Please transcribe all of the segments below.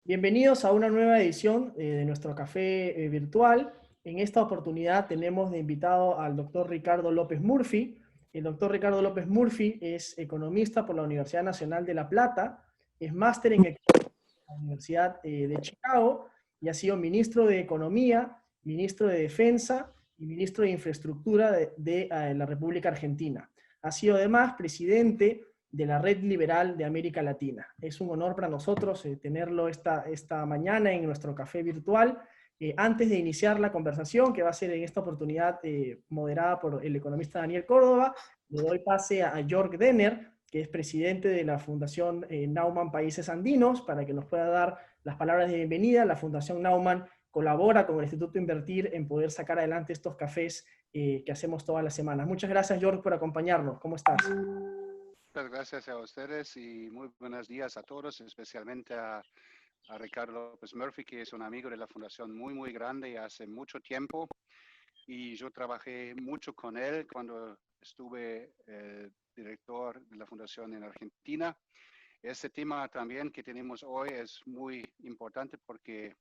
Bienvenidos a una nueva edición de nuestro café virtual. En esta oportunidad tenemos de invitado al doctor Ricardo López Murphy. El doctor Ricardo López Murphy es economista por la Universidad Nacional de La Plata, es máster en economía por la Universidad de Chicago y ha sido ministro de Economía, ministro de Defensa y ministro de Infraestructura de la República Argentina. Ha sido además presidente de la Red Liberal de América Latina. Es un honor para nosotros tenerlo esta mañana en nuestro café virtual. Antes de iniciar la conversación, que va a ser en esta oportunidad moderada por el economista Daniel Córdoba, le doy pase a Jörg Denner, que es presidente de la Fundación Naumann Países Andinos, para que nos pueda dar las palabras de bienvenida. La Fundación Naumann colabora con el Instituto Invertir en poder sacar adelante estos cafés que hacemos todas las semanas. Muchas gracias, Jörg, por acompañarnos. ¿Cómo estás? Muchas gracias a ustedes y muy buenos días a todos, especialmente a Ricardo López Murphy, que es un amigo de la Fundación muy grande y hace mucho tiempo. Y yo trabajé mucho con él cuando estuve director de la Fundación en Argentina. Este tema también que tenemos hoy es muy importante porque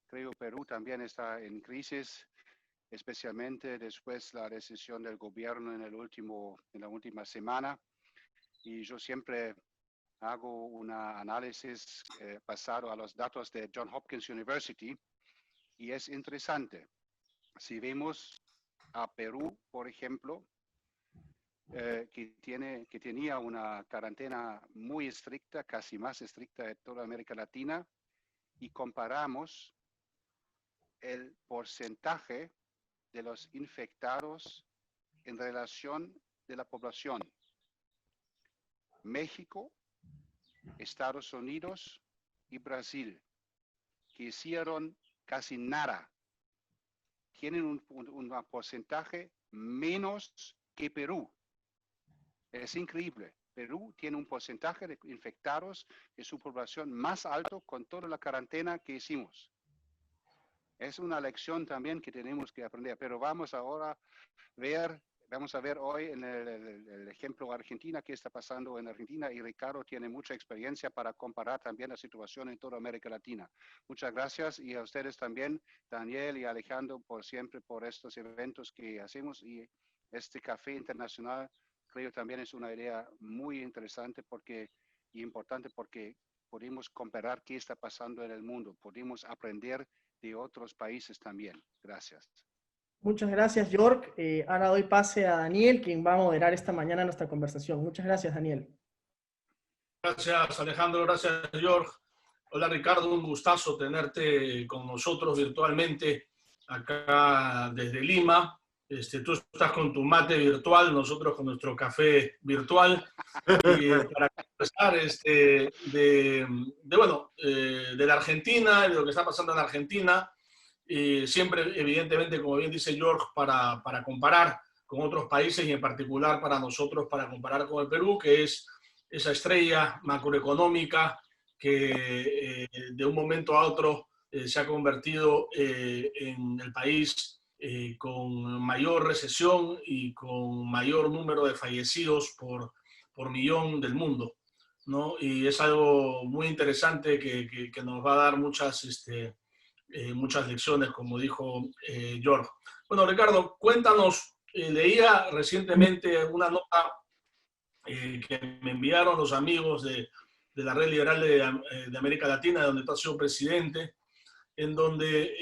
creo que Perú también está en crisis, especialmente después de la decisión del gobierno en la última semana. Y yo siempre hago un análisis basado a los datos de Johns Hopkins University y es interesante. Si vemos a Perú, por ejemplo, que tenía una cuarentena muy estricta, casi más estricta de toda América Latina, y comparamos el porcentaje de los infectados en relación de la población. México, Estados Unidos y Brasil, que hicieron casi nada, tienen un porcentaje menos que Perú. Es increíble. Perú tiene un porcentaje de infectados de su población más alto con toda la cuarentena que hicimos. Es una lección también que tenemos que aprender, pero vamos ahora a ver hoy en el ejemplo Argentina, qué está pasando en Argentina, y Ricardo tiene mucha experiencia para comparar también la situación en toda América Latina. Muchas gracias y a ustedes también, Daniel y Alejandro, por estos eventos que hacemos, y este café internacional creo también es una idea muy interesante y importante porque podemos comparar qué está pasando en el mundo, podemos aprender de otros países también. Gracias. Muchas gracias, Jörg. Ahora doy pase a Daniel, quien va a moderar esta mañana nuestra conversación. Muchas gracias, Daniel. Gracias, Alejandro. Gracias, Jörg. Hola, Ricardo. Un gustazo tenerte con nosotros virtualmente acá desde Lima. Tú estás con tu mate virtual, nosotros con nuestro café virtual. Y para conversar de la Argentina, de lo que está pasando en Argentina, siempre, evidentemente, como bien dice Jörg, para comparar con otros países y en particular para nosotros, para comparar con el Perú, que es esa estrella macroeconómica que de un momento a otro se ha convertido en el país con mayor recesión y con mayor número de fallecidos por millón del mundo, ¿no? Y es algo muy interesante que nos va a dar muchas lecciones, como dijo Jörg. Bueno, Ricardo, cuéntanos, leía recientemente una nota que me enviaron los amigos de la Red Liberal de América Latina, donde tú has sido presidente, en donde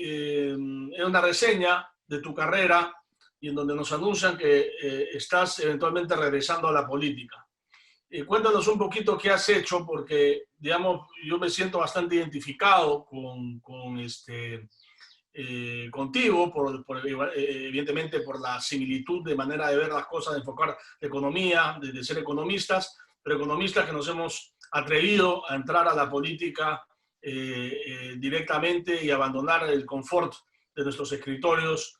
es una reseña de tu carrera y en donde nos anuncian que estás eventualmente regresando a la política. Cuéntanos un poquito qué has hecho, porque, digamos, yo me siento bastante identificado contigo, evidentemente por la similitud de manera de ver las cosas, de enfocar la economía, de ser economistas, pero economistas que nos hemos atrevido a entrar a la política directamente y abandonar el confort de nuestros escritorios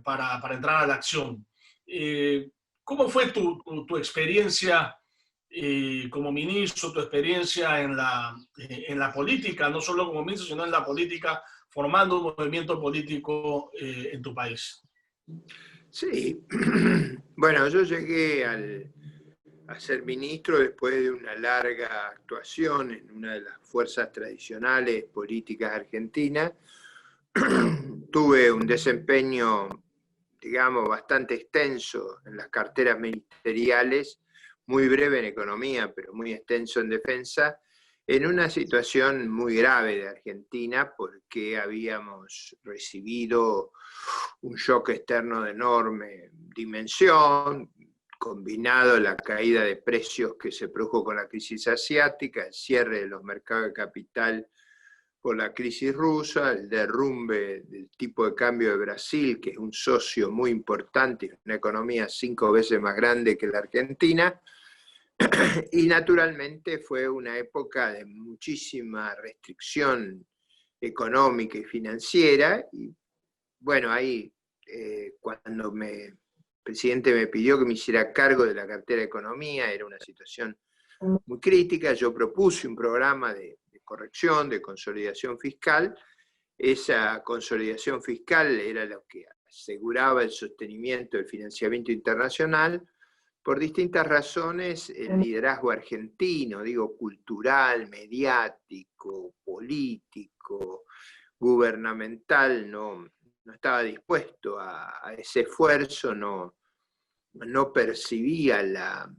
para entrar a la acción. ¿Cómo fue tu experiencia como ministro, tu experiencia en la política, no solo como ministro, sino en la política, formando un movimiento político en tu país? Sí, bueno, yo llegué a ser ministro después de una larga actuación en una de las fuerzas tradicionales políticas argentinas. Tuve un desempeño, digamos, bastante extenso en las carteras ministeriales, muy breve en economía, pero muy extenso en defensa, en una situación muy grave de Argentina, porque habíamos recibido un shock externo de enorme dimensión, combinado la caída de precios que se produjo con la crisis asiática, el cierre de los mercados de capital por la crisis rusa, el derrumbe del tipo de cambio de Brasil, que es un socio muy importante, una economía 5 veces más grande que la Argentina, y naturalmente fue una época de muchísima restricción económica y financiera, y bueno, ahí cuando el presidente me pidió que me hiciera cargo de la cartera de economía, era una situación muy crítica, yo propuse un programa de corrección, de consolidación fiscal. Esa consolidación fiscal era lo que aseguraba el sostenimiento del financiamiento internacional. Por distintas razones, el liderazgo argentino, digo, cultural, mediático, político, gubernamental, no estaba dispuesto a ese esfuerzo, no percibía la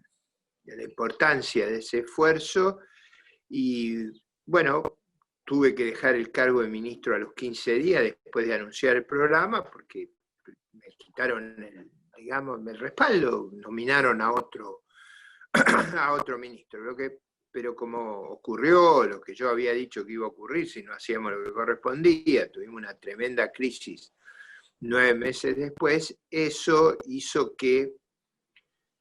importancia de ese esfuerzo, y bueno, tuve que dejar el cargo de ministro a los 15 días después de anunciar el programa, porque me quitaron el respaldo, nominaron a otro ministro. Pero como ocurrió lo que yo había dicho que iba a ocurrir si no hacíamos lo que correspondía, tuvimos una tremenda crisis 9 meses después, eso hizo que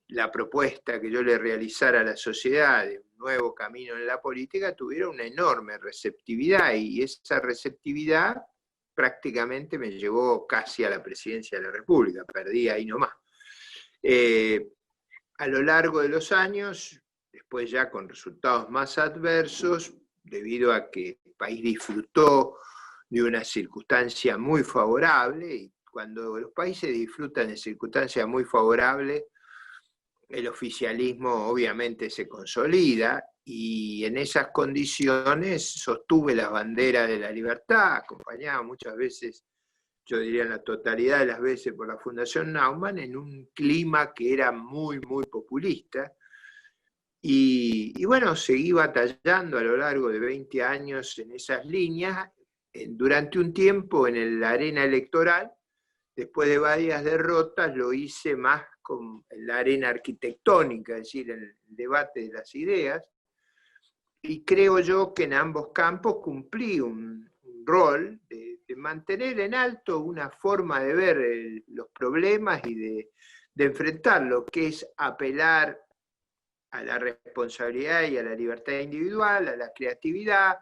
la propuesta que yo le realizara a la sociedad de un nuevo camino en la política tuviera una enorme receptividad, y esa receptividad prácticamente me llevó casi a la presidencia de la República, perdí ahí nomás. A lo largo de los años, después ya con resultados más adversos, debido a que el país disfrutó de una circunstancia muy favorable, y cuando los países disfrutan de circunstancias muy favorables, el oficialismo obviamente se consolida, y en esas condiciones sostuve las banderas de la libertad, acompañado muchas veces, yo diría en la totalidad de las veces, por la Fundación Naumann, en un clima que era muy, muy populista. Y bueno, seguí batallando a lo largo de 20 años en esas líneas, durante un tiempo en la arena electoral. Después de varias derrotas lo hice más con la arena arquitectónica, es decir, el debate de las ideas, y creo yo que en ambos campos cumplí un rol de mantener en alto una forma de ver los problemas y de enfrentarlo, que es apelar a la responsabilidad y a la libertad individual, a la creatividad,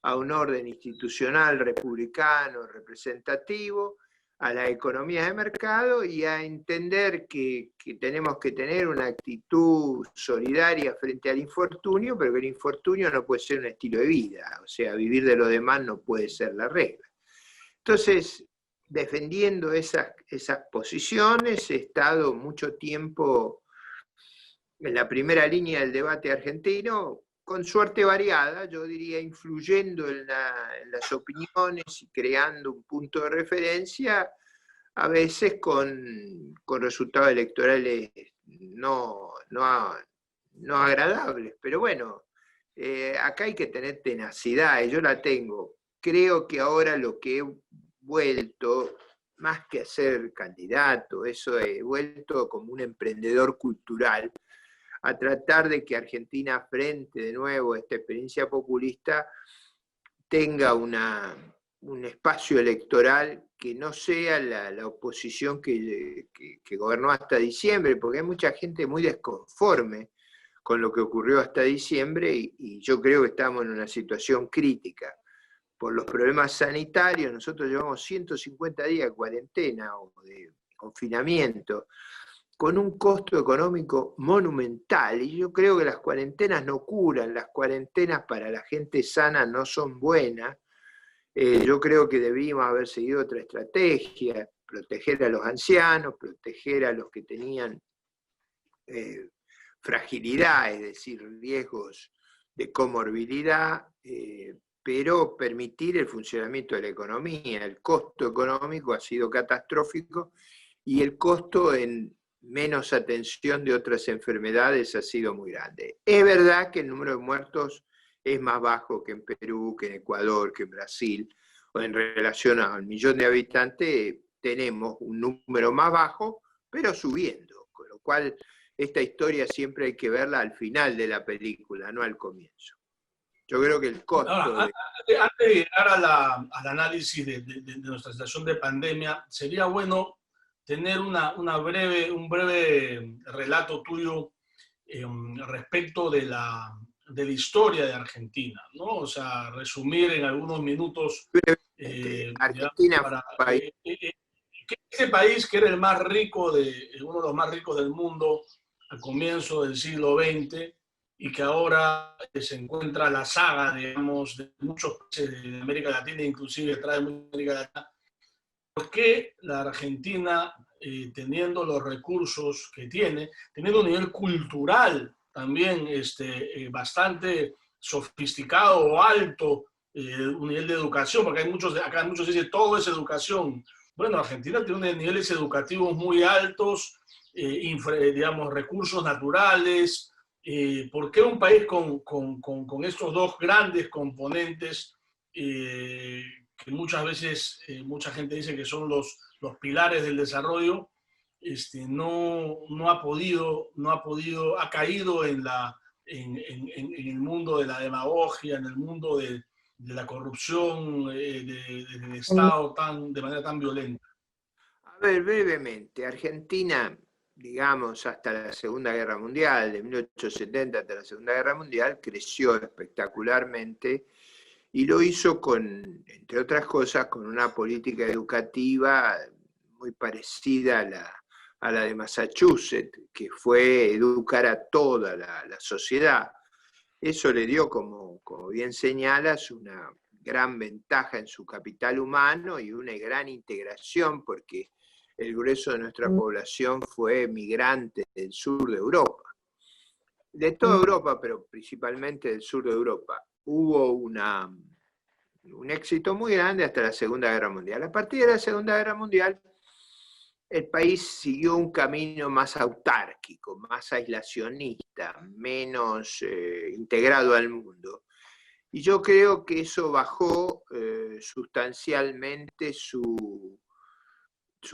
a un orden institucional republicano, representativo, a la economía de mercado, y a entender que tenemos que tener una actitud solidaria frente al infortunio, pero que el infortunio no puede ser un estilo de vida, o sea, vivir de lo demás no puede ser la regla. Entonces, defendiendo esas posiciones, he estado mucho tiempo en la primera línea del debate argentino, con suerte variada, yo diría, influyendo en las opiniones y creando un punto de referencia, a veces con resultados electorales no agradables. Pero bueno, acá hay que tener tenacidad, y yo la tengo. Creo que ahora lo que he vuelto, más que a ser candidato, eso he vuelto como un emprendedor cultural, a tratar de que Argentina, frente de nuevo a esta experiencia populista, tenga un espacio electoral que no sea la oposición que gobernó hasta diciembre, porque hay mucha gente muy desconforme con lo que ocurrió hasta diciembre, y yo creo que estamos en una situación crítica. Por los problemas sanitarios, nosotros llevamos 150 días de cuarentena o de confinamiento, con un costo económico monumental, y yo creo que las cuarentenas no curan, las cuarentenas para la gente sana no son buenas. Yo creo que debíamos haber seguido otra estrategia, proteger a los ancianos, proteger a los que tenían fragilidad, es decir, riesgos de comorbilidad, pero permitir el funcionamiento de la economía. El costo económico ha sido catastrófico y el costo en menos atención de otras enfermedades ha sido muy grande. Es verdad que el número de muertos es más bajo que en Perú, que en Ecuador, que en Brasil, o en relación al millón de habitantes tenemos un número más bajo, pero subiendo, con lo cual esta historia siempre hay que verla al final de la película, no al comienzo. Yo creo que el costo... Ahora, antes de llegar al análisis de nuestra situación de pandemia, sería bueno tener un breve relato tuyo respecto de la historia de Argentina, ¿no? O sea, resumir en algunos minutos. Argentina ese país que era el más rico, uno de los más ricos del mundo al comienzo del siglo XX, y que ahora se encuentra la saga, digamos, de muchos países de América Latina, inclusive trae América Latina. ¿Por qué la Argentina, teniendo los recursos que tiene, teniendo un nivel cultural también bastante sofisticado o alto, un nivel de educación, porque acá muchos dicen todo es educación? Bueno, Argentina tiene niveles educativos muy altos, digamos, recursos naturales. ¿Por qué un país con estos dos grandes componentes, que muchas veces mucha gente dice que son los pilares del desarrollo, no ha podido, ha caído en el mundo de la demagogia, en el mundo de la corrupción del Estado de manera tan violenta? A ver, brevemente, Argentina, digamos, hasta la Segunda Guerra Mundial, de 1870 hasta la Segunda Guerra Mundial, creció espectacularmente y lo hizo con, entre otras cosas, con una política educativa muy parecida a la de Massachusetts, que fue educar a toda la sociedad. Eso le dio, como bien señalas, una gran ventaja en su capital humano y una gran integración, porque el grueso de nuestra población fue migrante del sur de Europa. De toda Europa, pero principalmente del sur de Europa. Hubo un éxito muy grande hasta la Segunda Guerra Mundial. A partir de la Segunda Guerra Mundial, el país siguió un camino más autárquico, más aislacionista, menos integrado al mundo. Y yo creo que eso bajó sustancialmente su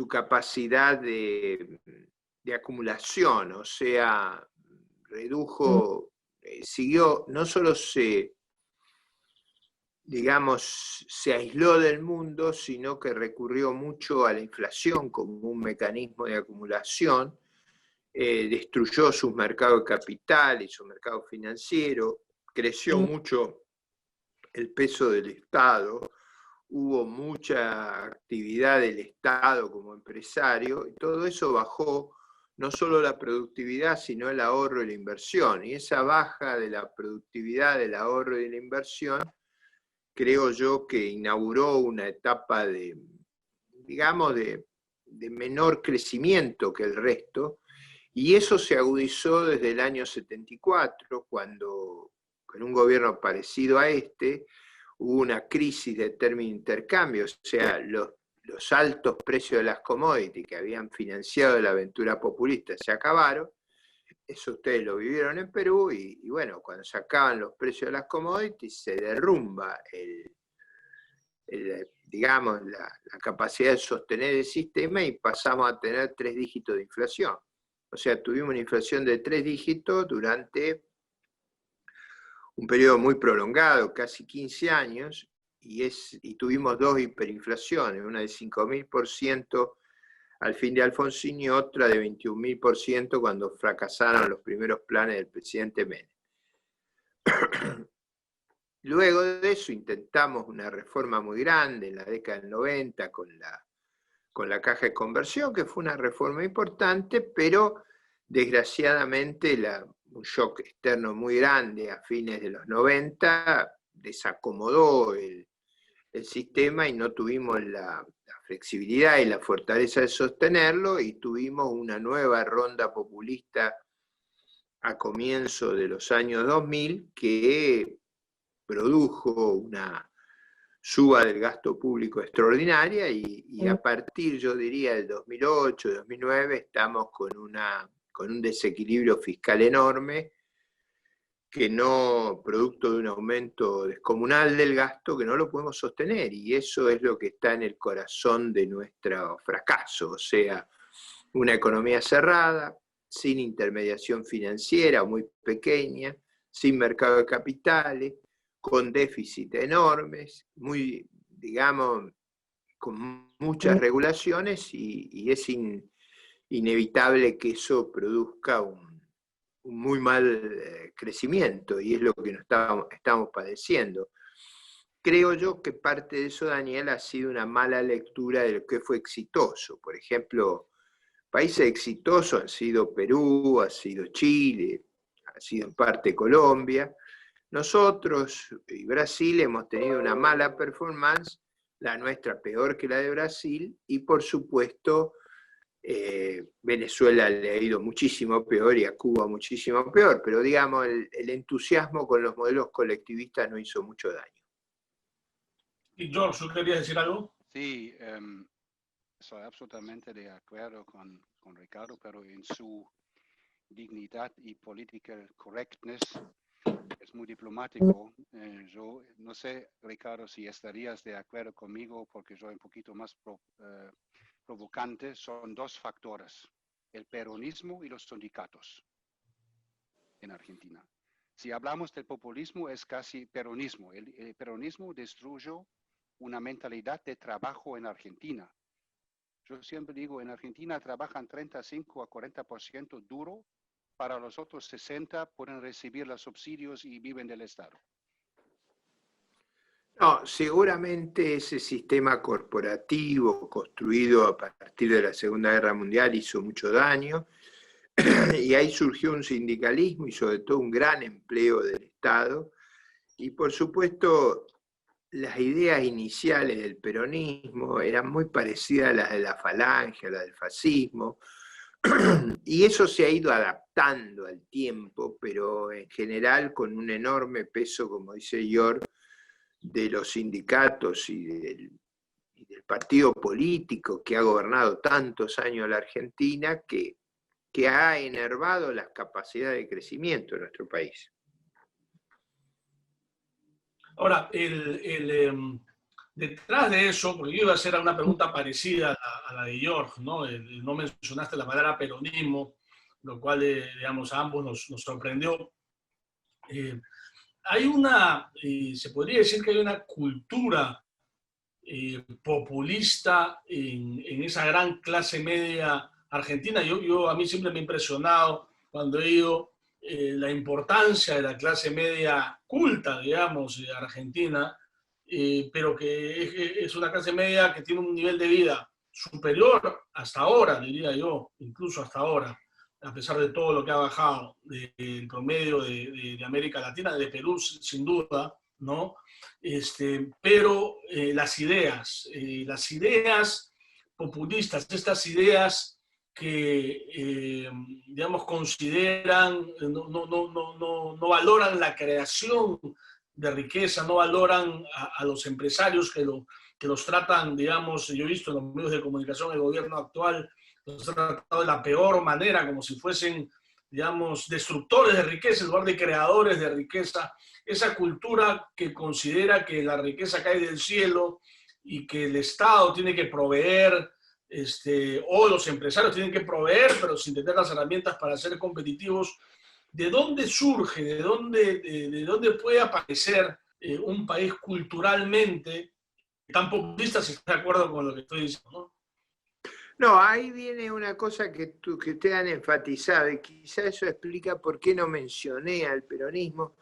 capacidad de acumulación, o sea, redujo, siguió, no solo se aisló del mundo, sino que recurrió mucho a la inflación como un mecanismo de acumulación, destruyó sus mercados de capital y su mercado financiero, creció mucho el peso del Estado, hubo mucha actividad del Estado como empresario, y todo eso bajó no solo la productividad, sino el ahorro y la inversión. Y esa baja de la productividad, del ahorro y de la inversión, creo yo que inauguró una etapa de menor crecimiento que el resto, y eso se agudizó desde el año 74, cuando, con un gobierno parecido a este, hubo una crisis de término de intercambio, o sea, los altos precios de las commodities que habían financiado la aventura populista se acabaron. Eso ustedes lo vivieron en Perú, y bueno, cuando se acaban los precios de las commodities, se derrumba la capacidad de sostener el sistema y pasamos a tener 3 dígitos de inflación. O sea, tuvimos una inflación de 3 dígitos durante un periodo muy prolongado, casi 15 años, y tuvimos 2 hiperinflaciones, una de 5.000% al fin de Alfonsín y otra de 21.000% cuando fracasaron los primeros planes del presidente Menem. Luego de eso intentamos una reforma muy grande en la década del 90 con la caja de conversión, que fue una reforma importante, pero desgraciadamente un shock externo muy grande a fines de los 90 desacomodó el sistema y no tuvimos la flexibilidad y la fortaleza de sostenerlo, y tuvimos una nueva ronda populista a comienzo de los años 2000 que produjo una suba del gasto público extraordinaria y a partir, yo diría, del 2008, 2009, estamos con un desequilibrio fiscal enorme que no, producto de un aumento descomunal del gasto, que no lo podemos sostener, y eso es lo que está en el corazón de nuestro fracaso, o sea, una economía cerrada, sin intermediación financiera muy pequeña, sin mercado de capitales, con déficit enormes, muy, digamos, con muchas regulaciones, y es inevitable que eso produzca un muy mal crecimiento, y es lo que estamos padeciendo. Creo yo que parte de eso, Daniel, ha sido una mala lectura de lo que fue exitoso. Por ejemplo, países exitosos han sido Perú, ha sido Chile, ha sido en parte Colombia. Nosotros y Brasil hemos tenido una mala performance, la nuestra peor que la de Brasil, y por supuesto Venezuela le ha ido muchísimo peor y a Cuba muchísimo peor, pero digamos, el entusiasmo con los modelos colectivistas no hizo mucho daño. Y George, ¿tú querías decir algo? Sí, soy absolutamente de acuerdo con Ricardo, pero en su dignidad y political correctness es muy diplomático. Yo no sé, Ricardo, si estarías de acuerdo conmigo, porque soy un poquito más provocante. Son dos factores, el peronismo y los sindicatos en Argentina. Si hablamos del populismo, es casi peronismo. El peronismo destruyó una mentalidad de trabajo en Argentina. Yo siempre digo, en Argentina trabajan 35 a 40% duro, para los otros 60 pueden recibir los subsidios y viven del Estado. No, seguramente ese sistema corporativo construido a partir de la Segunda Guerra Mundial hizo mucho daño, y ahí surgió un sindicalismo y sobre todo un gran empleo del Estado, y por supuesto las ideas iniciales del peronismo eran muy parecidas a las de la Falange, a las del fascismo, y eso se ha ido adaptando al tiempo, pero en general con un enorme peso, como dice George, de los sindicatos y del partido político que ha gobernado tantos años la Argentina, que ha enervado las capacidades de crecimiento de nuestro país. Ahora, detrás de eso, porque yo iba a hacer una pregunta parecida a la de George, ¿no? No mencionaste la palabra peronismo, lo cual, digamos, a ambos nos sorprendió. Hay se podría decir que hay una cultura populista en esa gran clase media argentina. A mí siempre me ha impresionado cuando he ido la importancia de la clase media culta, digamos, argentina, pero que es una clase media que tiene un nivel de vida superior hasta ahora, diría yo, incluso hasta ahora, a pesar de todo lo que ha bajado del promedio de América Latina, de Perú sin duda, ¿no? Pero las ideas populistas, estas ideas que, digamos, consideran, no valoran la creación de riqueza, no valoran a los empresarios que los tratan, digamos, yo he visto en los medios de comunicación el gobierno actual, los ha tratado de la peor manera, como si fuesen, digamos, destructores de riqueza en lugar de creadores de riqueza. Esa cultura que considera que la riqueza cae del cielo y que el Estado tiene que proveer, o los empresarios tienen que proveer, pero sin tener las herramientas para ser competitivos. ¿De dónde surge, de dónde puede aparecer un país culturalmente tan populista, si está de acuerdo con lo que estoy diciendo, ¿no? No, ahí viene una cosa que ustedes han enfatizado, y quizá eso explica por qué no mencioné al peronismo,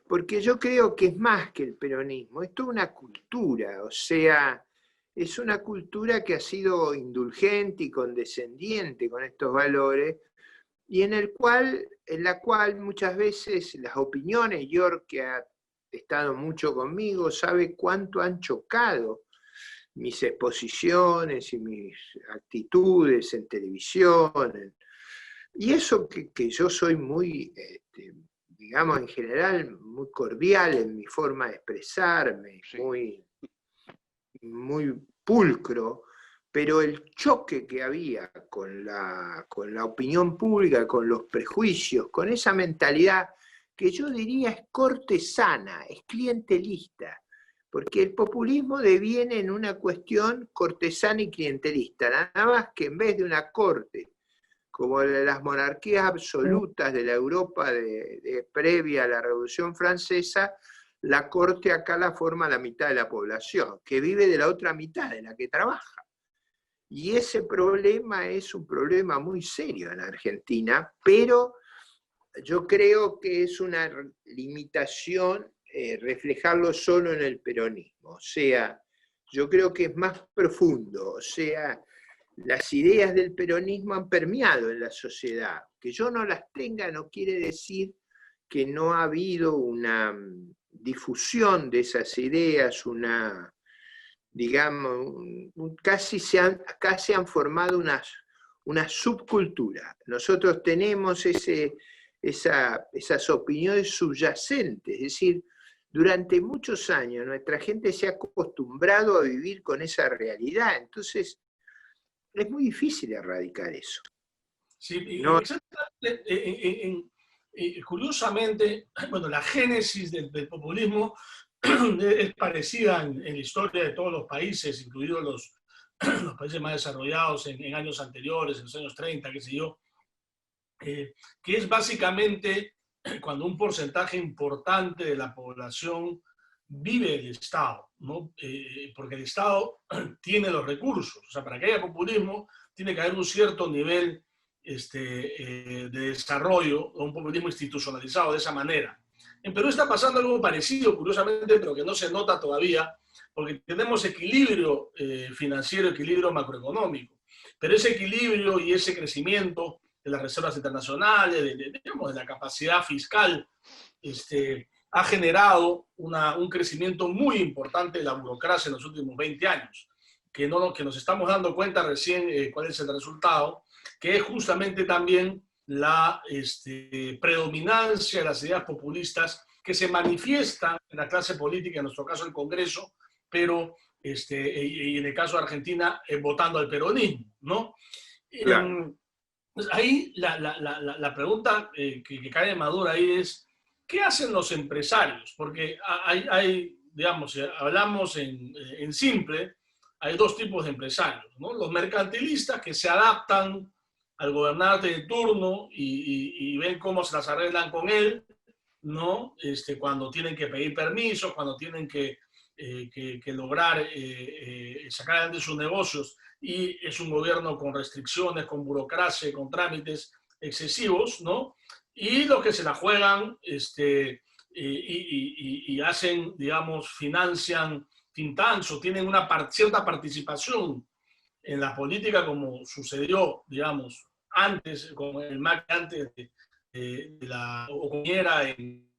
porque yo creo que es más que el peronismo, es toda una cultura, o sea, es una cultura que ha sido indulgente y condescendiente con estos valores, y en la cual muchas veces las opiniones, George, que ha estado mucho conmigo, sabe cuánto han chocado mis exposiciones y mis actitudes en televisión, Y eso que yo soy muy, digamos, en general, muy cordial en mi forma de expresarme, Sí. muy pulcro, pero el choque que había con la opinión pública, con los prejuicios, con esa mentalidad que yo diría es cortesana, es clientelista, porque el populismo deviene en una cuestión cortesana y clientelista, nada más que en vez de una corte, como las monarquías absolutas de la Europa previa a la Revolución Francesa, la corte acá la forma la mitad de la población, que vive de la otra mitad, de la que trabaja. Y ese problema es un problema muy serio en Argentina, pero yo creo que es una limitación reflejarlo solo en el peronismo. O sea, yo creo que es más profundo. O sea, las ideas del peronismo han permeado en la sociedad. Que yo no las tenga no quiere decir que no ha habido una difusión de esas ideas, digamos, casi se han formado una subcultura. Nosotros tenemos esas opiniones subyacentes, es decir, durante muchos años nuestra gente se ha acostumbrado a vivir con esa realidad, entonces es muy difícil erradicar eso. Sí, No, exactamente. Curiosamente, bueno, la génesis del populismo es parecida en la historia de todos los países, incluidos los países más desarrollados en años anteriores, en los años 30, qué sé yo, que es básicamente cuando un porcentaje importante de la población vive el Estado, ¿no? Porque el Estado tiene los recursos. O sea, para que haya populismo tiene que haber un cierto nivel de desarrollo, o un populismo institucionalizado de esa manera. En Perú está pasando algo parecido, curiosamente, pero que no se nota todavía, porque tenemos equilibrio financiero, equilibrio macroeconómico. Pero ese equilibrio y ese crecimiento de las reservas internacionales, digamos, de la capacidad fiscal, ha generado un crecimiento muy importante de la burocracia en los últimos 20 años, que nos estamos dando cuenta recién cuál es el resultado, que es justamente también la predominancia de las ideas populistas que se manifiestan en la clase política, en nuestro caso el Congreso, pero y en el caso de Argentina, votando al peronismo, ¿no? claro. Pues ahí la pregunta que cae madura ahí es, ¿qué hacen los empresarios? Porque digamos, si hablamos en simple, hay dos tipos de empresarios, ¿no? Los mercantilistas que se adaptan al gobernante de turno y ven cómo se las arreglan con él, ¿no? Cuando tienen que pedir permisos, cuando tienen que lograr sacar adelante sus negocios, y es un gobierno con restricciones, con burocracia, con trámites excesivos, ¿no? Y los que se la juegan y hacen, digamos, financian think tanks o tienen una cierta participación en la política, como sucedió, digamos, antes, con el MAC antes de la Ocoñera en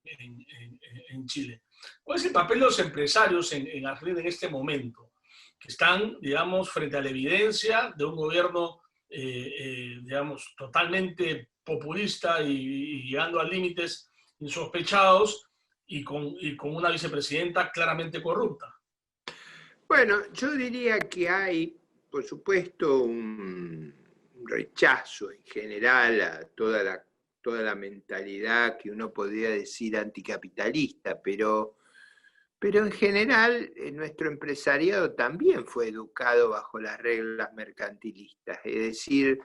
Chile. ¿Cuál es el papel de los empresarios en Argentina en este momento? Que están, digamos, frente a la evidencia de un gobierno, digamos, totalmente populista y llegando a límites insospechados y con una vicepresidenta claramente corrupta. Bueno, yo diría que hay, por supuesto, un rechazo en general a toda la mentalidad que uno podría decir anticapitalista, pero en general nuestro empresariado también fue educado bajo las reglas mercantilistas, es decir,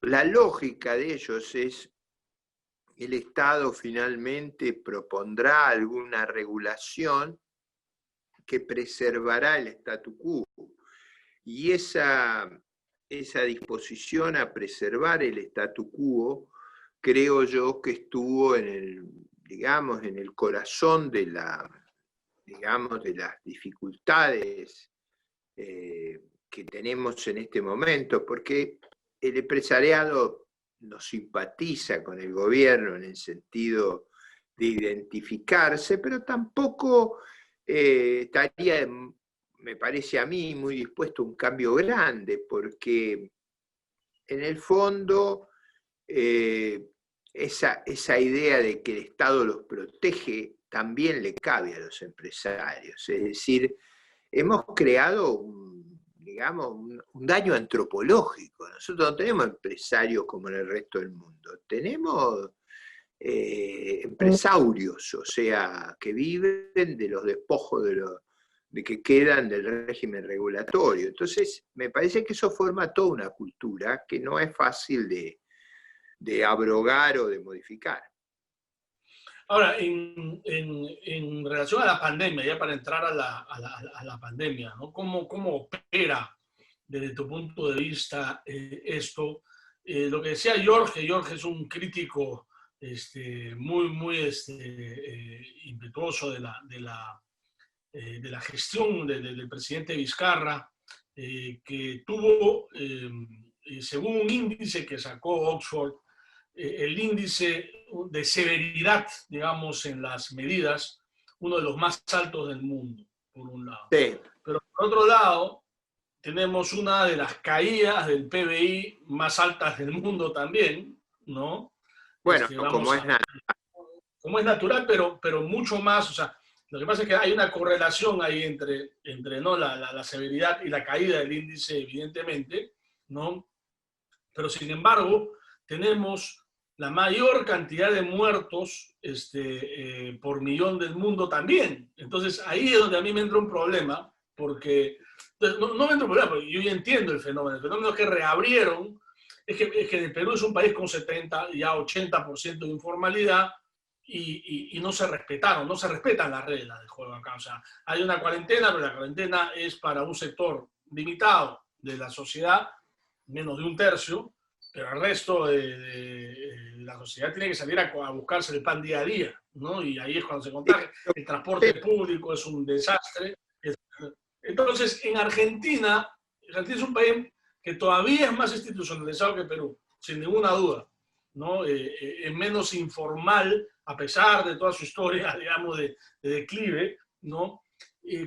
la lógica de ellos es el Estado finalmente propondrá alguna regulación que preservará el statu quo. Y esa disposición a preservar el statu quo, creo yo que estuvo digamos, en el corazón de digamos, de las dificultades que tenemos en este momento, porque el empresariado no simpatiza con el gobierno en el sentido de identificarse, pero tampoco estaría, me parece a mí, muy dispuesto a un cambio grande, porque en el fondo esa idea de que el Estado los protege también le cabe a los empresarios. Es decir, hemos creado digamos, un daño antropológico. Nosotros no tenemos empresarios como en el resto del mundo, tenemos empresarios, o sea, que viven de los despojos de que quedan del régimen regulatorio. Entonces, me parece que eso forma toda una cultura que no es fácil de abrogar o de modificar. Ahora, en relación a la pandemia, ya para entrar a la pandemia, ¿no? ¿Cómo opera desde tu punto de vista esto? Lo que decía Jorge es un crítico muy impetuoso de la gestión del presidente Vizcarra, que tuvo, según un índice que sacó Oxford, el índice de severidad, digamos, en las medidas, uno de los más altos del mundo, por un lado. Sí. Pero por otro lado, tenemos una de las caídas del PBI más altas del mundo también, ¿no? Bueno, como es natural, pero mucho más, o sea, lo que pasa es que hay una correlación ahí entre ¿no? la severidad y la caída del índice, evidentemente, ¿no? Pero sin embargo, tenemos la mayor cantidad de muertos por millón del mundo también. Entonces, ahí es donde a mí me entra un problema, porque no me entra un problema, porque yo ya entiendo el fenómeno. El fenómeno es que reabrieron, es que el Perú es un país con 70, ya 80% de informalidad, y no se respetaron, no se respetan las reglas del juego acá. O sea, hay una cuarentena, pero la cuarentena es para un sector limitado de la sociedad, menos de un tercio, pero el resto de la sociedad tiene que salir a buscarse el pan día a día, ¿no? Y ahí es cuando se contagia. El transporte público es un desastre. Entonces, Argentina es un país que todavía es más institucionalizado que Perú, sin ninguna duda, ¿no? Es menos informal, a pesar de toda su historia, digamos, de declive, ¿no?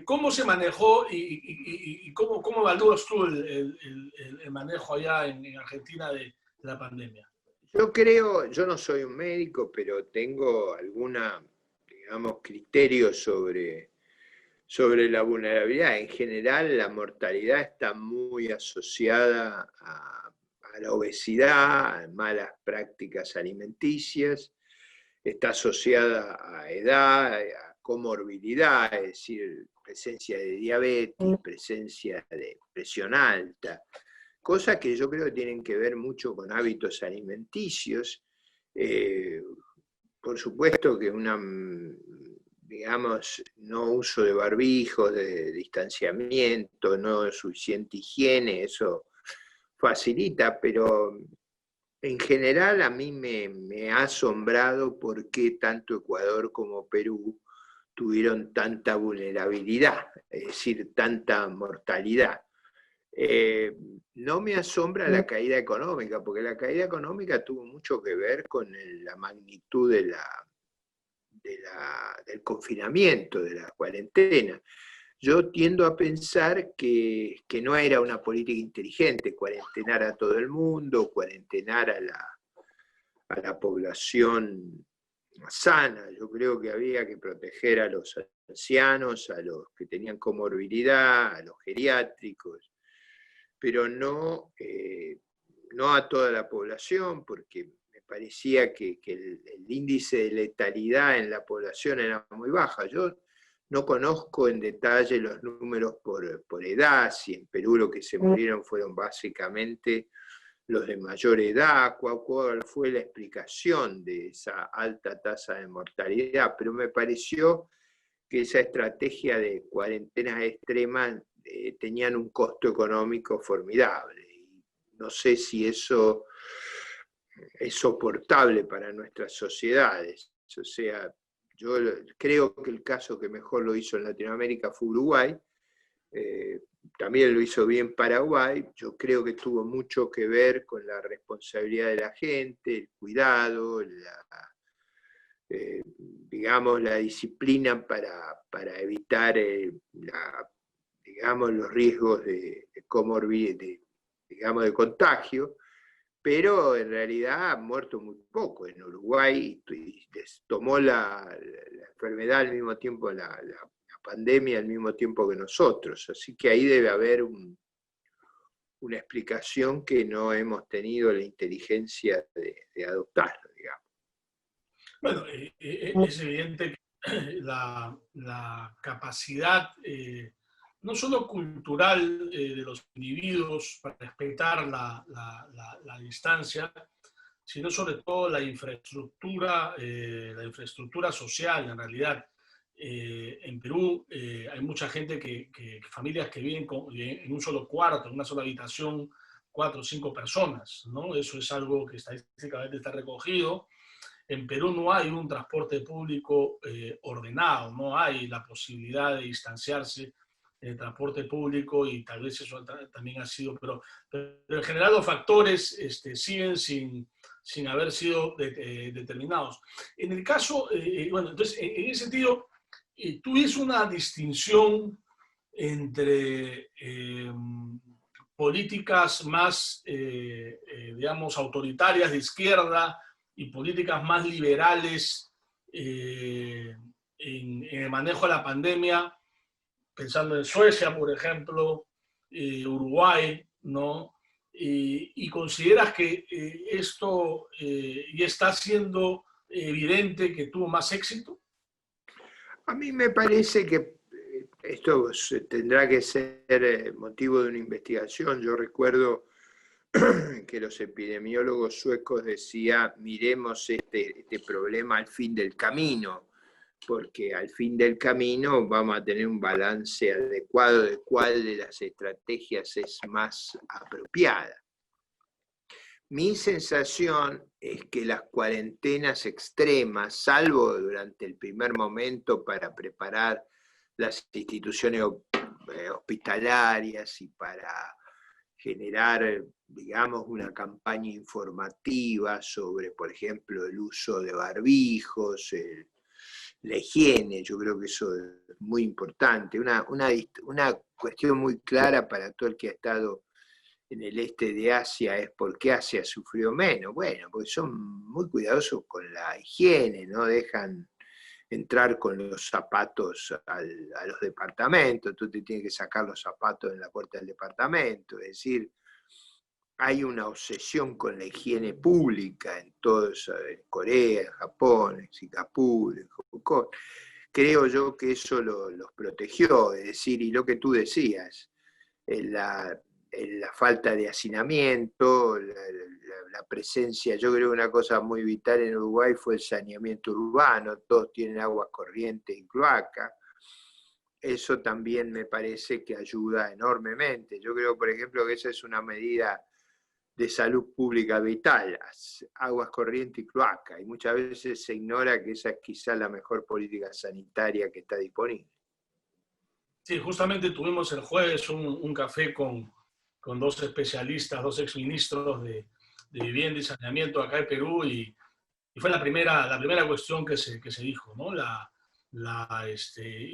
¿Cómo se manejó y cómo evalúas tú el manejo allá en Argentina de la pandemia? Yo no soy un médico, pero tengo digamos, criterios sobre la vulnerabilidad. En general, la mortalidad está muy asociada a la obesidad, a malas prácticas alimenticias, está asociada a edad, a comorbilidad, es decir, presencia de diabetes, presencia de presión alta, cosas que yo creo que tienen que ver mucho con hábitos alimenticios. Por supuesto que digamos, no uso de barbijo, de distanciamiento, no suficiente higiene, eso facilita, pero en general a mí me ha asombrado por qué tanto Ecuador como Perú tuvieron tanta vulnerabilidad, es decir, tanta mortalidad. No me asombra la caída económica, porque la caída económica tuvo mucho que ver con la magnitud del confinamiento, de la cuarentena. Yo tiendo a pensar que no era una política inteligente cuarentenar a todo el mundo, cuarentenar a la población sana. Yo creo que había que proteger a los ancianos, a los que tenían comorbilidad, a los geriátricos, pero no a toda la población, porque me parecía que el índice de letalidad en la población era muy baja. Yo no conozco en detalle los números por edad, si en Perú lo que se murieron fueron básicamente los de mayor edad, cuál fue la explicación de esa alta tasa de mortalidad, pero me pareció que esa estrategia de cuarentenas extremas tenían un costo económico formidable. Y no sé si eso es soportable para nuestras sociedades. O sea, yo creo que el caso que mejor lo hizo en Latinoamérica fue Uruguay, también lo hizo bien Paraguay. Yo creo que tuvo mucho que ver con la responsabilidad de la gente, el cuidado, digamos, la disciplina para evitar digamos, los riesgos de contagio, pero en realidad han muerto muy poco. En Uruguay les tomó la enfermedad al mismo tiempo, la pandemia al mismo tiempo que nosotros, así que ahí debe haber una explicación que no hemos tenido la inteligencia de adoptar, digamos. Bueno, es evidente que la capacidad, no solo cultural de los individuos para respetar la distancia, sino sobre todo la infraestructura social, en realidad. En Perú hay mucha gente familias que viven en un solo cuarto, en una sola habitación, 4 o 5 personas, ¿no? Eso es algo que estadísticamente está recogido. En Perú no hay un transporte público ordenado, no hay la posibilidad de distanciarse en el transporte público y tal vez eso también ha sido, pero en general los factores siguen sin haber sido determinados. En el caso, bueno, entonces en ese sentido, tú ves una distinción entre políticas más, digamos, autoritarias de izquierda y políticas más liberales en el manejo de la pandemia, pensando en Suecia, por ejemplo, Uruguay, ¿no? Y consideras que esto ya está siendo evidente que tuvo más éxito. A mí me parece que esto tendrá que ser motivo de una investigación. Yo recuerdo que los epidemiólogos suecos decían, miremos este problema al fin del camino, porque al fin del camino vamos a tener un balance adecuado de cuál de las estrategias es más apropiada. Mi sensación es que las cuarentenas extremas, salvo durante el primer momento para preparar las instituciones hospitalarias y para generar, digamos, una campaña informativa sobre, por ejemplo, el uso de barbijos, la higiene, yo creo que eso es muy importante. Una cuestión muy clara para todo el que ha estado en el este de Asia es por qué Asia sufrió menos. Bueno, porque son muy cuidadosos con la higiene, no dejan entrar con los zapatos a los departamentos, tú te tienes que sacar los zapatos en la puerta del departamento, es decir, hay una obsesión con la higiene pública en todos, en Corea, en Japón, en Singapur, en Hong Kong. Creo yo que eso los protegió, es decir, y lo que tú decías, la falta de hacinamiento, la presencia, yo creo que una cosa muy vital en Uruguay fue el saneamiento urbano, todos tienen agua corriente y cloaca, eso también me parece que ayuda enormemente. Yo creo, por ejemplo, que esa es una medida de salud pública vital, aguas corriente y cloaca, y muchas veces se ignora que esa es quizá la mejor política sanitaria que está disponible. Sí, justamente tuvimos el jueves un café con 2 especialistas, 2 exministros de vivienda y saneamiento acá en Perú, y fue la primera cuestión que se dijo, ¿no? La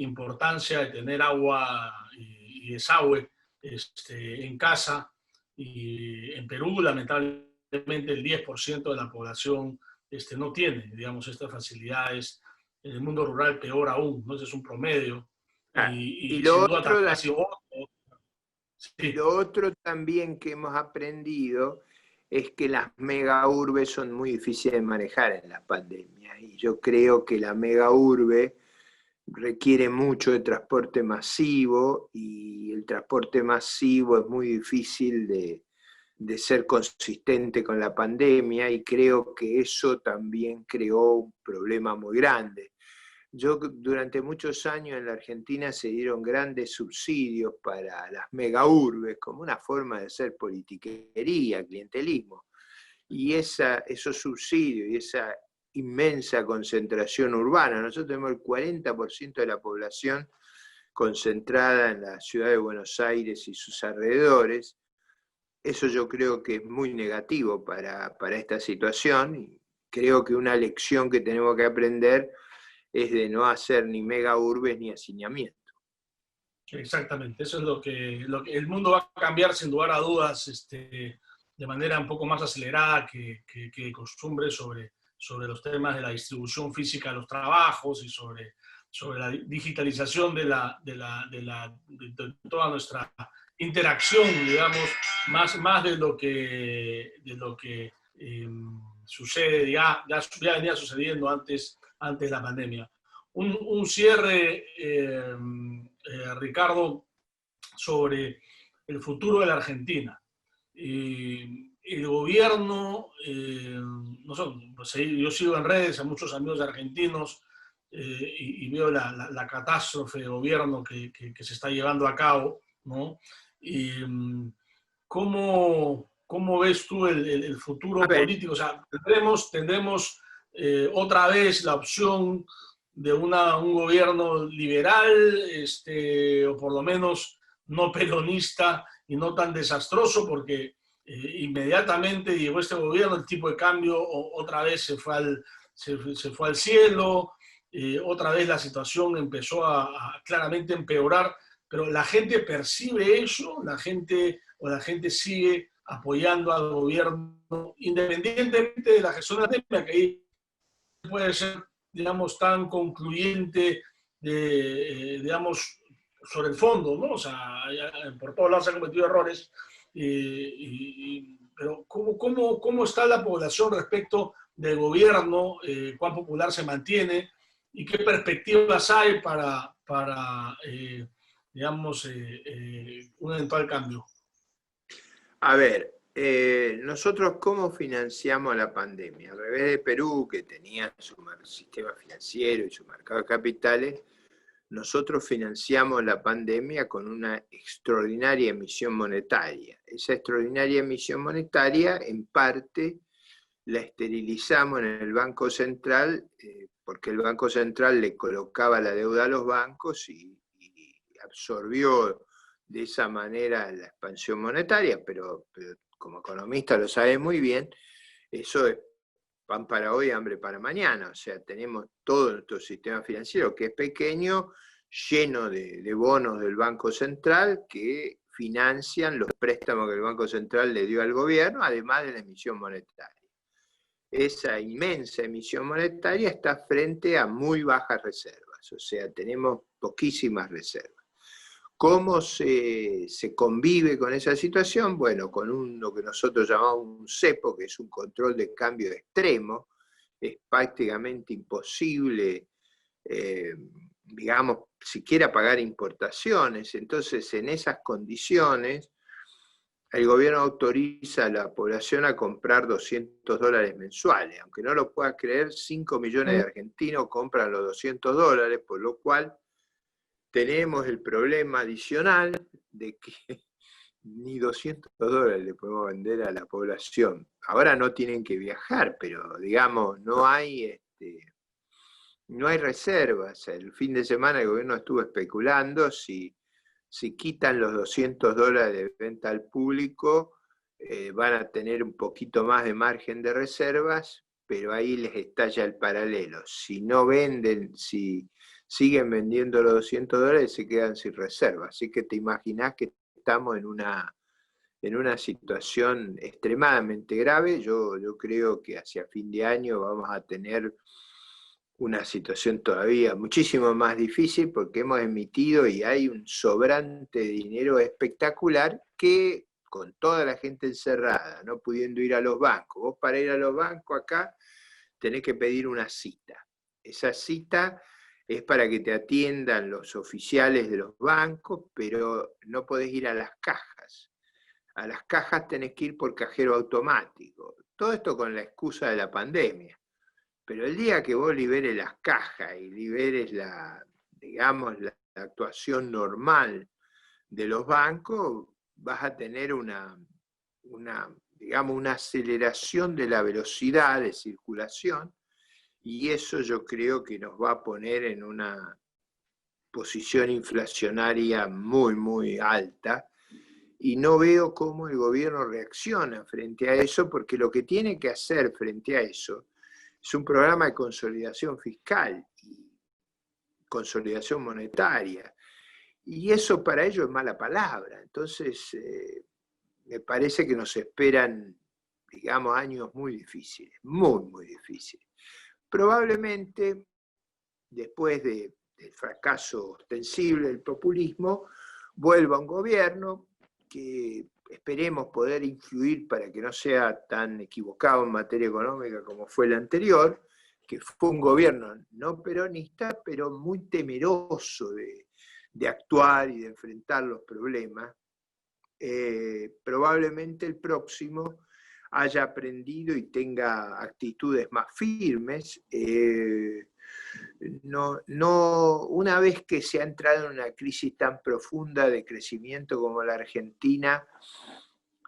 importancia de tener agua y desagüe en casa. Y en Perú, lamentablemente, el 10% de la población no tiene, digamos, estas facilidades. En el mundo rural, peor aún, ¿no? Ese es un promedio. Y sin duda también ha sido otro. Sí. Lo otro también que hemos aprendido es que las megaurbes son muy difíciles de manejar en la pandemia. Y yo creo que la megaurbe requiere mucho de transporte masivo y el transporte masivo es muy difícil de ser consistente con la pandemia y creo que eso también creó un problema muy grande. Durante muchos años en la Argentina se dieron grandes subsidios para las megaurbes como una forma de hacer politiquería, clientelismo. Y esos subsidios y esa inmensa concentración urbana, nosotros tenemos el 40% de la población concentrada en la ciudad de Buenos Aires y sus alrededores, eso yo creo que es muy negativo para esta situación y creo que una lección que tenemos que aprender es de no hacer ni megaurbes ni hacinamiento. Exactamente, eso es lo que el mundo va a cambiar sin lugar a dudas de manera un poco más acelerada que de costumbre sobre los temas de la distribución física de los trabajos y sobre la digitalización de toda nuestra interacción, digamos, más de lo que sucede, ya venía sucediendo antes de la pandemia. Un cierre, Ricardo, sobre el futuro de la Argentina. El gobierno, yo sigo en redes a muchos amigos argentinos y veo la catástrofe de gobierno que se está llevando a cabo, ¿no? Y, ¿cómo ves tú el futuro político? O sea, tendremos otra vez la opción de un gobierno liberal, o por lo menos no peronista y no tan desastroso, porque inmediatamente llegó este gobierno, el tipo de cambio otra vez se fue al cielo, otra vez la situación empezó a claramente empeorar, pero la gente percibe eso, la gente sigue apoyando al gobierno, independientemente de la gestión de la pandemia, que ahí puede ser, digamos, tan concluyente, digamos, sobre el fondo, ¿no? O sea, por todos lados se han cometido errores, pero ¿cómo está la población respecto del gobierno? ¿Cuán popular se mantiene? ¿Y qué perspectivas hay para digamos, un eventual cambio? A ver, nosotros ¿cómo financiamos la pandemia? Al revés de Perú, que tenía su sistema financiero y su mercado de capitales, nosotros financiamos la pandemia con una extraordinaria emisión monetaria. Esa extraordinaria emisión monetaria, en parte, la esterilizamos en el Banco Central, porque el Banco Central le colocaba la deuda a los bancos y absorbió de esa manera la expansión monetaria, pero como economista lo sabe muy bien, eso es pan para hoy, hambre para mañana. O sea, tenemos todo nuestro sistema financiero, que es pequeño, lleno de bonos del Banco Central, que financian los préstamos que el Banco Central le dio al gobierno, además de la emisión monetaria. Esa inmensa emisión monetaria está frente a muy bajas reservas, o sea, tenemos poquísimas reservas. ¿Cómo se convive con esa situación? Bueno, con lo que nosotros llamamos un cepo, que es un control de cambio extremo. Es prácticamente imposible, digamos, siquiera pagar importaciones. Entonces, en esas condiciones, el gobierno autoriza a la población a comprar $200 mensuales. Aunque no lo puedas creer, 5 millones de argentinos compran los $200, por lo cual tenemos el problema adicional de que ni $200 le podemos vender a la población. Ahora no tienen que viajar, pero digamos, no hay reservas. El fin de semana el gobierno estuvo especulando si quitan los $200 de venta al público, van a tener un poquito más de margen de reservas, pero ahí les estalla el paralelo. Si no venden, si siguen vendiendo los $200, se quedan sin reserva. Así que te imaginás que estamos en una situación extremadamente grave. Yo creo que hacia fin de año vamos a tener una situación todavía muchísimo más difícil, porque hemos emitido y hay un sobrante de dinero espectacular que, con toda la gente encerrada, no pudiendo ir a los bancos, vos para ir a los bancos acá tenés que pedir una cita. Esa cita es para que te atiendan los oficiales de los bancos, pero no podés ir a las cajas. A las cajas tenés que ir por cajero automático. Todo esto con la excusa de la pandemia. Pero el día que vos liberes las cajas y liberes digamos, la actuación normal de los bancos, vas a tener digamos, una aceleración de la velocidad de circulación, y eso yo creo que nos va a poner en una posición inflacionaria muy, muy alta, y no veo cómo el gobierno reacciona frente a eso, porque lo que tiene que hacer frente a eso es un programa de consolidación fiscal y consolidación monetaria, y eso para ellos es mala palabra. Entonces, me parece que nos esperan, digamos, años muy difíciles, muy, muy difíciles. Probablemente, después del fracaso ostensible del populismo, vuelva un gobierno que esperemos poder influir para que no sea tan equivocado en materia económica como fue el anterior, que fue un gobierno no peronista, pero muy temeroso de actuar y de enfrentar los problemas. Probablemente el próximo haya aprendido y tenga actitudes más firmes. Una vez que se ha entrado en una crisis tan profunda de crecimiento como la Argentina,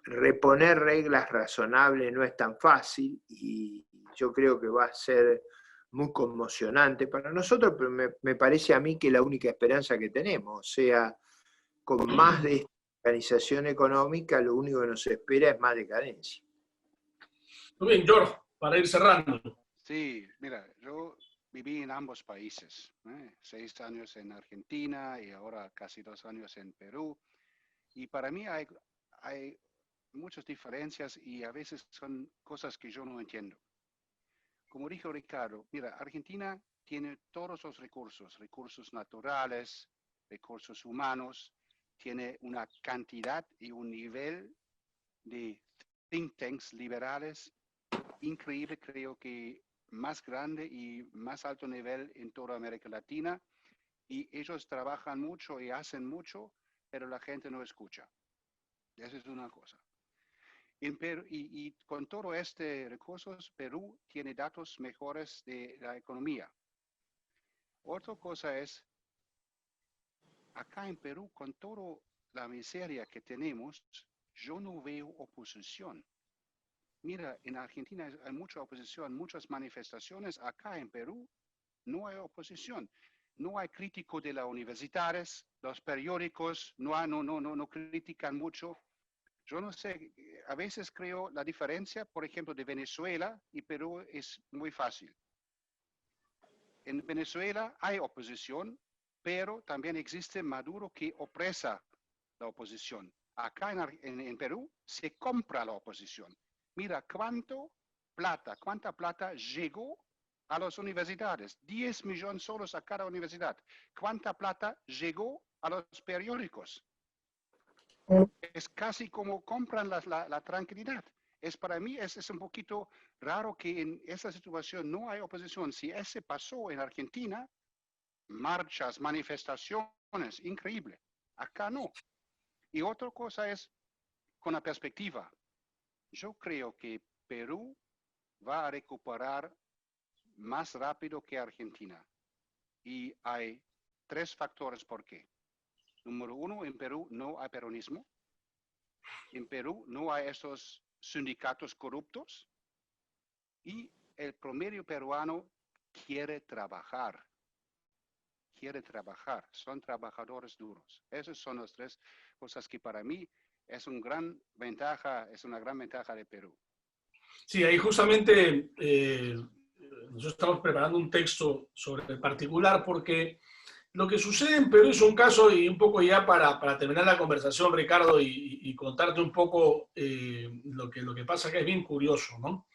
reponer reglas razonables no es tan fácil y yo creo que va a ser muy conmocionante para nosotros, pero me parece a mí que es la única esperanza que tenemos. O sea, con más de esta organización económica, lo único que nos espera es más decadencia. Muy bien, George, para ir cerrando. Sí, mira, yo viví en ambos países, 6 años en Argentina y ahora casi 2 años en Perú. Y para mí hay muchas diferencias y a veces son cosas que yo no entiendo. Como dijo Ricardo, mira, Argentina tiene todos los recursos naturales, recursos humanos, tiene una cantidad y un nivel de think tanks liberales increíble, creo que más grande y más alto nivel en toda América Latina, y ellos trabajan mucho y hacen mucho, pero la gente no escucha. Esa es una cosa. En Perú, y con todo este recursos, Perú tiene datos mejores de la economía. Otra cosa es, acá en Perú, con toda la miseria que tenemos, yo no veo oposición. Mira, en Argentina hay mucha oposición, muchas manifestaciones. Acá en Perú no hay oposición. No hay crítico de las universidades, los periódicos no critican mucho. Yo no sé, a veces creo la diferencia, por ejemplo, de Venezuela y Perú es muy fácil. En Venezuela hay oposición, pero también existe Maduro que opresa la oposición. Acá en Perú se compra la oposición. Mira cuánta plata llegó a las universidades. 10 millones solos a cada universidad. ¿Cuánta plata llegó a los periódicos? Es casi como compran la tranquilidad. Para mí es un poquito raro que en esa situación no hay oposición. Si ese pasó en Argentina, marchas, manifestaciones, increíble. Acá no. Y otra cosa es con la perspectiva. Yo creo que Perú va a recuperar más rápido que Argentina. Y hay 3 factores por qué. Número 1, en Perú no hay peronismo. En Perú no hay esos sindicatos corruptos. Y el promedio peruano quiere trabajar. Son trabajadores duros. Esas son las 3 cosas que para mí es una gran ventaja de Perú. Sí, ahí justamente nosotros estamos preparando un texto sobre el particular porque lo que sucede en Perú es un caso, y un poco ya para terminar la conversación, Ricardo, y contarte un poco lo que pasa acá es bien curioso, ¿no?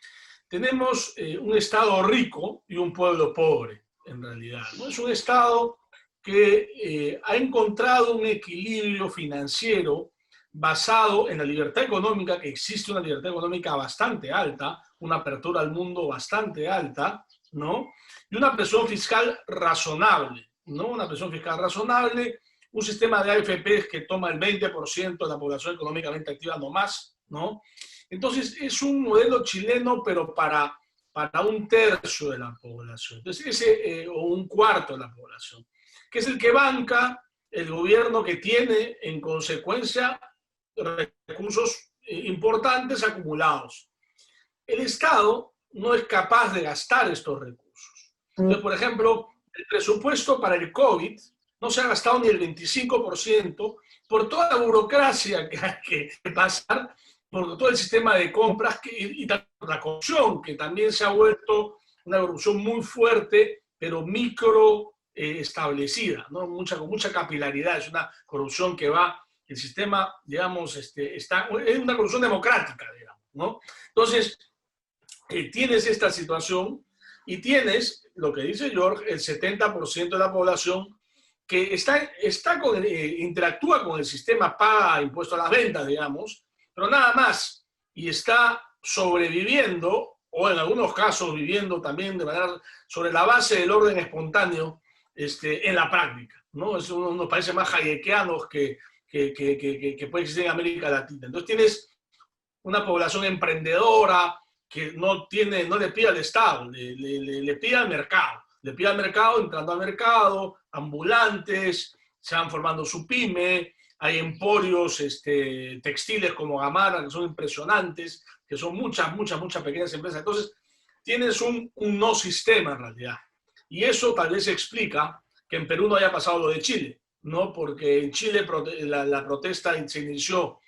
Tenemos un Estado rico y un pueblo pobre, en realidad, ¿no? Es un Estado que ha encontrado un equilibrio financiero basado en la libertad económica, que existe una libertad económica bastante alta, una apertura al mundo bastante alta, ¿no? Y una presión fiscal razonable, ¿no? Una presión fiscal razonable, un sistema de AFP que toma el 20% de la población económicamente activa, no más, ¿no? Entonces, es un modelo chileno, pero para 1/3 de la población. Entonces, o 1/4 de la población, que es el que banca el gobierno que tiene, en consecuencia, recursos importantes acumulados. El Estado no es capaz de gastar estos recursos. Entonces, por ejemplo, el presupuesto para el COVID no se ha gastado ni el 25% por toda la burocracia que hay que pasar, por todo el sistema de compras y la corrupción, que también se ha vuelto una corrupción muy fuerte, pero micro establecida, ¿no? Con mucha capilaridad. Es una corrupción que va el sistema, digamos, está en una corrupción democrática, digamos, ¿no? Entonces, tienes esta situación y tienes, lo que dice George, el 70% de la población que interactúa con el sistema, paga impuesto a las ventas, digamos, pero nada más, y está sobreviviendo, o en algunos casos viviendo también de manera sobre la base del orden espontáneo en la práctica, ¿no? Es uno de los países más hayekianos que puede existir en América Latina. Entonces tienes una población emprendedora que no le pide al Estado, le pide al mercado. Le pide al mercado, entrando al mercado, ambulantes, se van formando su pyme, hay emporios textiles como Gamara, que son impresionantes, que son muchas pequeñas empresas. Entonces, tienes un no sistema en realidad. Y eso tal vez explica que en Perú no haya pasado lo de Chile, ¿no? Porque en Chile la protesta se inició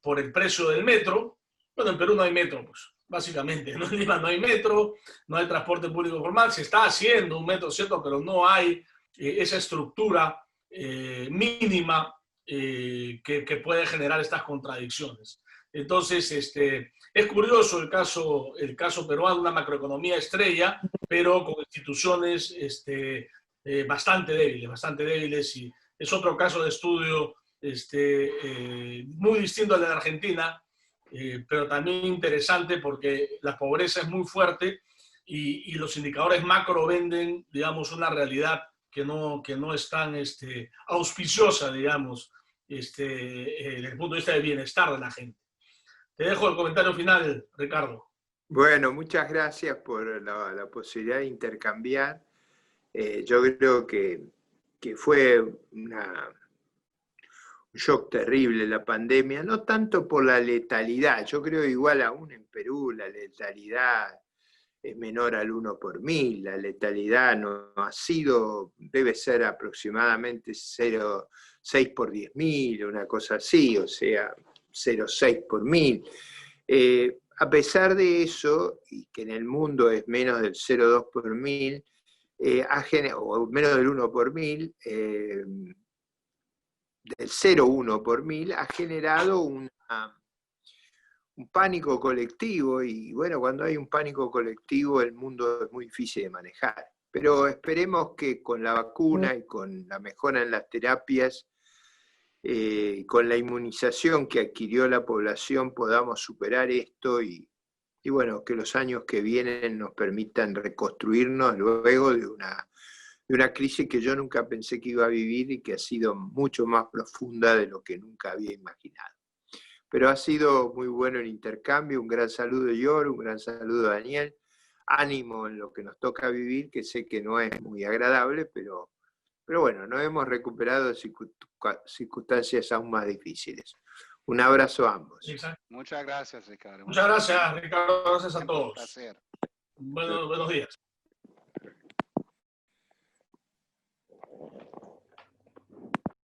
por el precio del metro. Bueno, en Perú no hay metro, pues, básicamente, ¿no? En Lima no hay metro, no hay transporte público formal, se está haciendo un metro, ¿cierto? Pero no hay esa estructura mínima que puede generar estas contradicciones. Entonces, es curioso el caso peruano, una macroeconomía estrella, pero con instituciones bastante débiles, y es otro caso de estudio muy distinto al de la Argentina, pero también interesante porque la pobreza es muy fuerte y los indicadores macro venden, digamos, una realidad que no es tan auspiciosa, digamos, desde el punto de vista del bienestar de la gente. Te dejo el comentario final, Ricardo. Bueno, muchas gracias por la posibilidad de intercambiar. Yo creo que fue un shock terrible la pandemia, no tanto por la letalidad. Yo creo igual aún en Perú la letalidad es menor al 1 por 1000. La letalidad no ha sido, debe ser aproximadamente 0,6 por 10.000, una cosa así, o sea, 0,6 por 1000. A pesar de eso, y que en el mundo es menos del 0,2 por 1000, o menos del 1 por 1000, del 0,1 por 1000, ha generado un pánico colectivo, y bueno, cuando hay un pánico colectivo el mundo es muy difícil de manejar. Pero esperemos que con la vacuna y con la mejora en las terapias, con la inmunización que adquirió la población, podamos superar esto y bueno, que los años que vienen nos permitan reconstruirnos luego de una crisis que yo nunca pensé que iba a vivir y que ha sido mucho más profunda de lo que nunca había imaginado. Pero ha sido muy bueno el intercambio. Un gran saludo, Yor, un gran saludo, Daniel. Ánimo en lo que nos toca vivir, que sé que no es muy agradable, pero bueno, nos hemos recuperado de circunstancias aún más difíciles. Un abrazo a ambos. Exacto. Muchas gracias, Ricardo. Muchas gracias, Ricardo. Gracias a Un todos. placer. Buenos días.